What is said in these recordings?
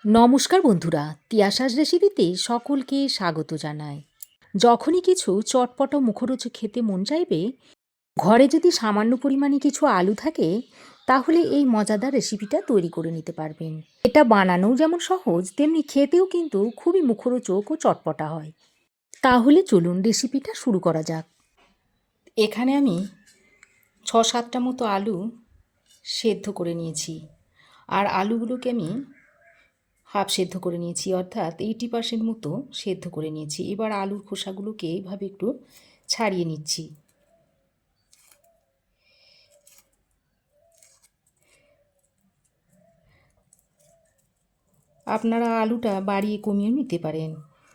নমস্কার বন্ধুরা, তিয়াশাস রেসিপিতে সকলকে স্বাগত জানাই। যখনই কিছু চটপট ও মুখরোচক খেতে মন চাইবে, ঘরে যদি সামান্য পরিমাণে কিছু আলু থাকে, তাহলে এই মজাদার রেসিপিটা তৈরি করে নিতে পারবেন। এটা বানানোও যেমন সহজ, তেমনি খেতেও কিন্তু খুবই মুখরোচক ও চটপটা হয়। তাহলে চলুন রেসিপিটা শুরু করা যাক। এখানে আমি ৬-৭টা মতো আলু সেদ্ধ করে নিয়েছি, আর আলুগুলোকে আমি হাফ সেদ্ধ করে নিয়েছি, অর্থাৎ 80% মতো সেদ্ধ করে নিয়েছি। এবার আলুর খোসাগুলোকে এইভাবে একটু ছাড়িয়ে নিচ্ছি। আপনারা আলুটা বাড়িয়ে কমিয়েও নিতে পারেন।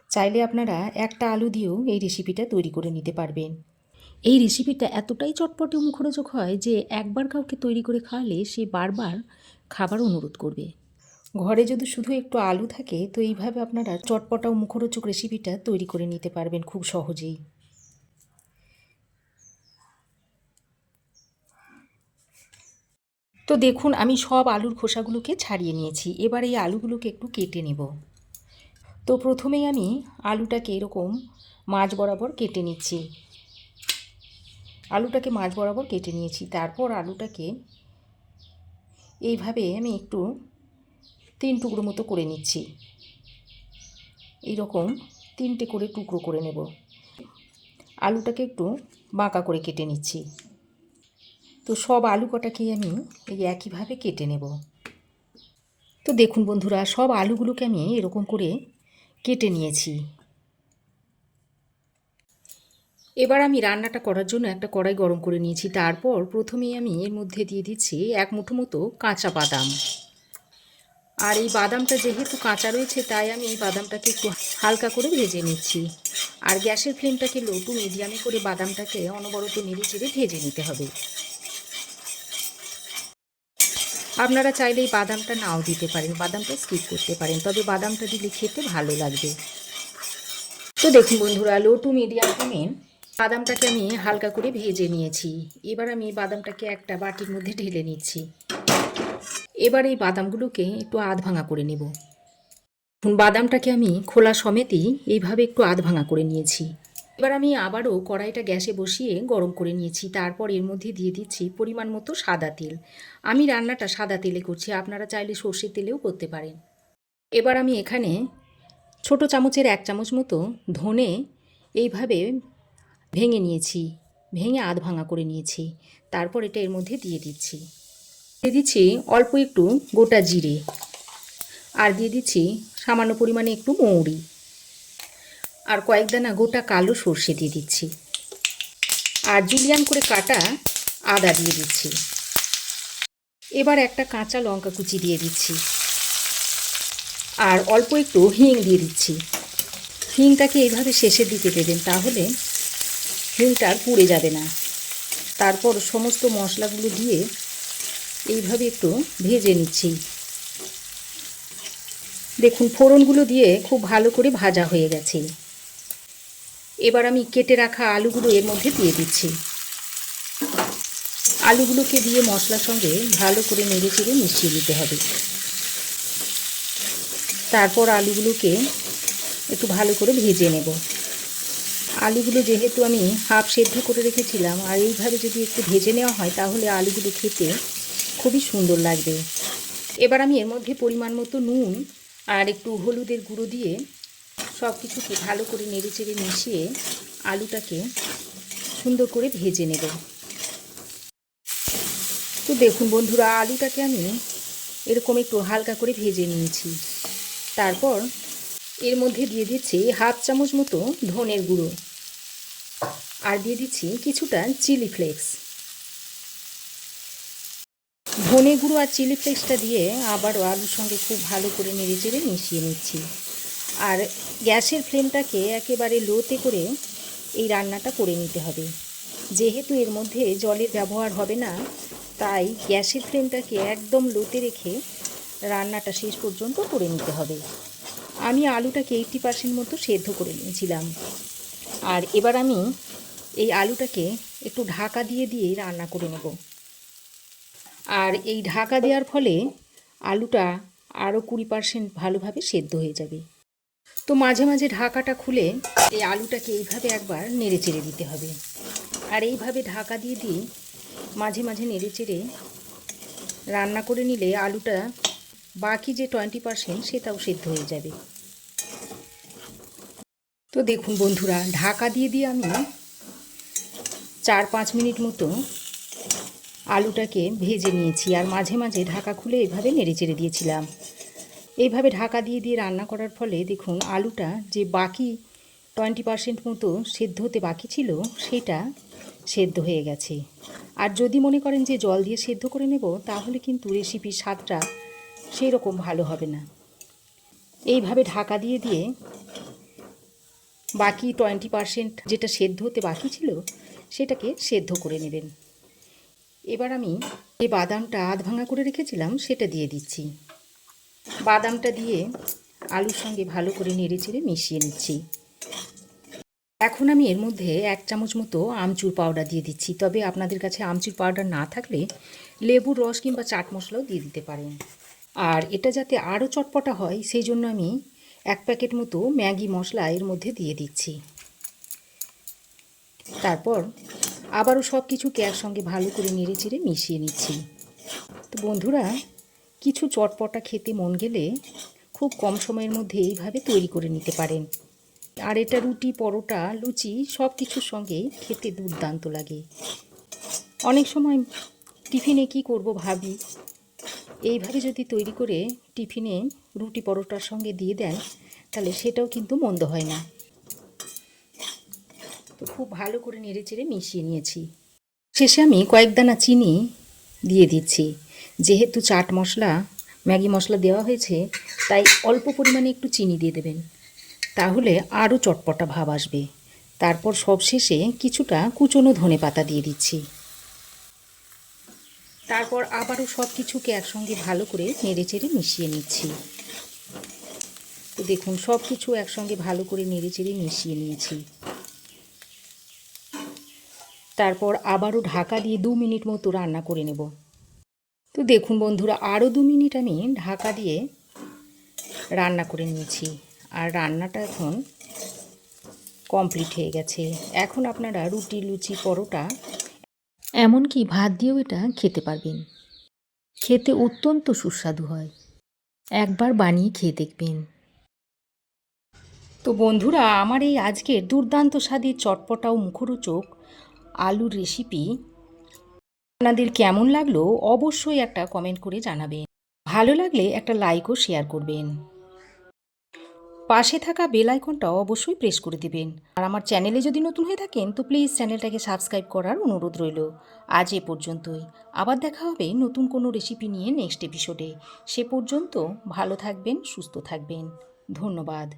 চাইলে আপনারা একটা আলু দিয়েও এই রেসিপিটা তৈরি করে নিতে পারবেন। এই রেসিপিটা এতটাই চটপটে মুখরোচক হয় যে একবার কাউকে তৈরি করে খাওয়ালে সে বারবার খাবার অনুরোধ করবে। ঘরে যদি শুধু একটু আলু থাকে, তো এইভাবে আপনারা চটপটা ও মুখরোচক রেসিপিটা তৈরি করে নিতে পারবেন খুব সহজেই। তো দেখুন, আমি সব আলুর খোসাগুলোকে ছাড়িয়ে নিয়েছি। এবার এই আলুগুলোকে একটু কেটে নেব। তো প্রথমেই আমি আলুটাকে এরকম মাঝ বরাবর কেটে নিচ্ছি। আলুটাকে মাঝ বরাবর কেটে নিয়েছি। তারপর আলুটাকে এইভাবে আমি একটু 3 টুকরো মতো করে নিচ্ছি। এইরকম 3টে করে টুকরো করে নেব। আলুটাকে একটু বাঁকা করে কেটে নিচ্ছি। তো সব আলু কটাকেই আমি এই একইভাবে কেটে নেব। তো দেখুন বন্ধুরা, সব আলুগুলোকে আমি এরকম করে কেটে নিয়েছি। এবার আমি রান্নাটা করার জন্য একটা কড়াই গরম করে নিয়েছি। তারপর প্রথমেই আমি এর মধ্যে দিয়ে দিচ্ছি 1 মুঠো মতো কাঁচা বাদাম। আর এই বাদামটা যেহেতু কাঁচা রয়েছে, তাই আমি এই বাদামটাকে একটু হালকা করে ভেজে নিচ্ছি। আর গ্যাসের ফ্লেমটাকে লো টু মিডিয়ামে করে বাদামটাকে অনবরত নেড়ে চেড়ে ভেজে নিতে হবে। আপনারা চাইলে এই বাদামটা নাও দিতে পারেন, বাদামটা স্কিপ করতে পারেন, তবে বাদামটা দিলে খেতে ভালো লাগবে। তো দেখুন বন্ধুরা, লো টু মিডিয়াম ফ্লেমে বাদামটাকে আমি হালকা করে ভেজে নিয়েছি। এবার আমি বাদামটাকে একটা বাটির মধ্যে ঢেলে নিচ্ছি। এবার এই বাদামগুলোকে একটু আধ ভাঙা করে নেব। বাদামটাকে আমি খোলা সমেতই এইভাবে একটু আধ ভাঙা করে নিয়েছি। এবার আমি আবারও কড়াইটা গ্যাসে বসিয়ে গরম করে নিয়েছি। তারপর এর মধ্যে দিয়ে দিচ্ছি পরিমাণ মতো সাদা তেল। আমি রান্নাটা সাদা তেলে করছি, আপনারা চাইলে সর্ষের তেলেও করতে পারেন। এবার আমি এখানে ছোট চামচের 1 চামচ মতো ধনে এইভাবে ভেঙে নিয়েছি, ভেঙে আধ ভাঙা করে নিয়েছি। তারপর এটা এর মধ্যে দিয়ে দিচ্ছি। দিয়ে দিচ্ছি অল্প একটু গোটা জিরে, আর দিয়ে দিচ্ছি সামান্য পরিমাণে একটু মৌরি, আর কয়েক দানা গোটা কালো সর্ষে দিয়ে দিচ্ছি, আর জুলিয়ান করে কাটা আদা দিয়ে দিচ্ছি। এবার একটা কাঁচা লঙ্কা কুচি দিয়ে দিচ্ছি, আর অল্প একটু হিং দিয়ে দিচ্ছি। হিংটাকে এইভাবে শেষের দিকে দেবেন, তাহলে হিংটা আর পুড়ে যাবে না। তারপর সমস্ত মশলাগুলো দিয়ে এইভাবে একটু ভেজে নিচ্ছি। দেখুন, ফোড়নগুলো দিয়ে খুব ভালো করে ভাজা হয়ে গেছে। এবার আমি কেটে রাখা আলুগুলো এর মধ্যে দিয়ে দিচ্ছি। আলুগুলোকে দিয়ে মশলার সঙ্গে ভালো করে নেড়ে চেড়ে মিশিয়ে দিতে হবে। তারপর আলুগুলোকে একটু ভালো করে ভেজে নেব। আলুগুলো যেহেতু আমি হাফ সেদ্ধ করে রেখেছিলাম, আর এইভাবে যদি একটু ভেজে নেওয়া হয়, তাহলে আলুগুলো খেতে খুবই সুন্দর লাগবে। এবার আমি এর মধ্যে পরিমাণ মতো নুন আর একটু হলুদের গুঁড়ো দিয়ে সব কিছুকে ভালো করে নেড়ে চেড়ে মিশিয়ে আলুটাকে সুন্দর করে ভেজে নেব। তো দেখুন বন্ধুরা, আলুটাকে আমি এরকম একটু হালকা করে ভেজে নিয়েছি। তারপর এর মধ্যে দিয়ে দিচ্ছি হাফ চামচ মতো ধনের গুঁড়ো, আর দিয়ে দিচ্ছি কিছুটা চিলি ফ্লেক্স। ধনে গুঁড়ো আর চিলি ফ্লেক্সটা দিয়ে আবারও আলুর সঙ্গে খুব ভালো করে নেড়ে চেড়ে মিশিয়ে নিচ্ছি। আর গ্যাসের ফ্লেমটাকে একেবারে লোতে করে এই রান্নাটা করে নিতে হবে। যেহেতু এর মধ্যে জলের ব্যবহার হবে না, তাই গ্যাসের ফ্লেমটাকে একদম লোতে রেখে রান্নাটা শেষ পর্যন্ত করে নিতে হবে। আমি আলুটাকে 80% মতো সেদ্ধ করে নিয়েছিলাম। আর এবার আমি এই আলুটাকে একটু ঢাকা দিয়ে দিয়ে রান্না করে নেব। আর এই ঢাকা দেওয়ার ফলে আলুটা আরও 20% ভালোভাবে সেদ্ধ হয়ে যাবে। তো মাঝে মাঝে ঢাকাটা খুলে এই আলুটাকে এইভাবে একবার নেড়ে চেড়ে দিতে হবে। আর এইভাবে ঢাকা দিয়ে দিয়ে মাঝে মাঝে নেড়ে চেড়ে রান্না করে নিলে আলুটা বাকি যে 20% সেটাও সেদ্ধ হয়ে যাবে। তো দেখুন বন্ধুরা, ঢাকা দিয়ে দিয়ে আমি 4-5 মিনিট মতো আলুটাকে ভেজে নিয়েছি। আর মাঝে মাঝে ঢাকা খুলে এভাবে নেড়ে চেড়ে দিয়েছিলাম। এইভাবে ঢাকা দিয়ে দিয়ে রান্না করার ফলে দেখুন আলুটা যে বাকি 20% মতো সেদ্ধ হতে বাকি ছিল সেটা সেদ্ধ হয়ে গেছে। আর যদি মনে করেন যে জল দিয়ে সেদ্ধ করে নেব, তাহলে কিন্তু রেসিপির স্বাদটা সেই রকম ভালো হবে না। এইভাবে ঢাকা দিয়ে দিয়ে বাকি 20% যেটা সেদ্ধ হতে বাকি ছিল সেটাকে সেদ্ধ করে নেবেন। এবার আমি যে বাদামটা আধ ভাঙা করে রেখেছিলাম সেটা দিয়ে দিচ্ছি। বাদামটা দিয়ে আলুর সঙ্গে ভালো করে নেড়ে চেড়ে মিশিয়ে নিচ্ছি। এখন আমি এর মধ্যে 1 চামচ মতো আমচুর পাউডার দিয়ে দিচ্ছি। তবে আপনাদের কাছে আমচুর পাউডার না থাকলে লেবুর রস কিংবা চাট মশলাও দিয়ে দিতে পারেন। আর এটা যাতে আরও চটপটা হয় সেই জন্য আমি 1 প্যাকেট মতো ম্যাগি মশলা এর মধ্যে দিয়ে দিচ্ছি। তারপর আবারও সব কিছুকে একসঙ্গে ভালো করে নেড়ে চেড়ে মিশিয়ে নিচ্ছি। তো বন্ধুরা, কিছু চটপটা খেতে মন গেলে খুব কম সময়ের মধ্যে এইভাবে তৈরি করে নিতে পারেন। আর এটা রুটি, পরোটা, লুচি সব কিছুর সঙ্গেই খেতে দুর্দান্ত লাগে। অনেক সময় টিফিনে কি করব ভাবি, এইভাবে যদি তৈরি করে টিফিনে রুটি পরোটার সঙ্গে দিয়ে দেন তাহলে সেটাও কিন্তু মন্দ হয় না। তো খুব ভালো করে নেড়ে চেড়ে মিশিয়ে নিয়েছি। শেষে আমি কয়েক দানা চিনি দিয়ে দিচ্ছি। যেহেতু চাট মশলা, ম্যাগি মশলা দেওয়া হয়েছে, তাই অল্প পরিমাণে একটু চিনি দিয়ে দেবেন, তাহলে আরও চটপটা ভাব আসবে। তারপর সবশেষে কিছুটা কুচনো ধনেপাতা দিয়ে দিচ্ছি। তারপর আবারও সব কিছুকে একসঙ্গে ভালো করে নেড়ে চেড়ে মিশিয়ে নিচ্ছি। তো দেখুন সব কিছু একসঙ্গে ভালো করে নেড়ে চেড়ে মিশিয়ে নিয়েছি। তারপর আবারও ঢাকা দিয়ে 2 মিনিট মতো রান্না করে নেব। তো দেখুন বন্ধুরা, আরও 2 মিনিট আমি ঢাকা দিয়ে রান্না করে নিয়েছি। আর রান্নাটা এখন কমপ্লিট হয়ে গেছে। এখন আপনারা রুটি, লুচি, পরোটা, এমনকি ভাত দিয়েও এটা খেতে পারবেন। খেতে অত্যন্ত সুস্বাদু হয়। একবার বানিয়ে খেয়ে দেখবেন। তো বন্ধুরা, আমার এই আজকের দুর্দান্ত স্বাদের চটপটা ও মুখরোচক আলুর রেসিপি আপনাদের কেমন লাগলো অবশ্যই একটা কমেন্ট করে জানাবেন। ভালো লাগলে একটা লাইক ও শেয়ার করবেন। পাশে থাকা বেল আইকনটা অবশ্যই প্রেস করে দিবেন। আর আমার চ্যানেলে যদি নতুন হয়ে থাকেন তো প্লিজ চ্যানেলটাকে সাবস্ক্রাইব করার অনুরোধ রইল। আজ এ পর্যন্তই। আবার দেখা হবে নতুন কোনো রেসিপি নিয়ে নেক্সট এপিসোডে। সে পর্যন্ত ভালো থাকবেন, সুস্থ থাকবেন। ধন্যবাদ।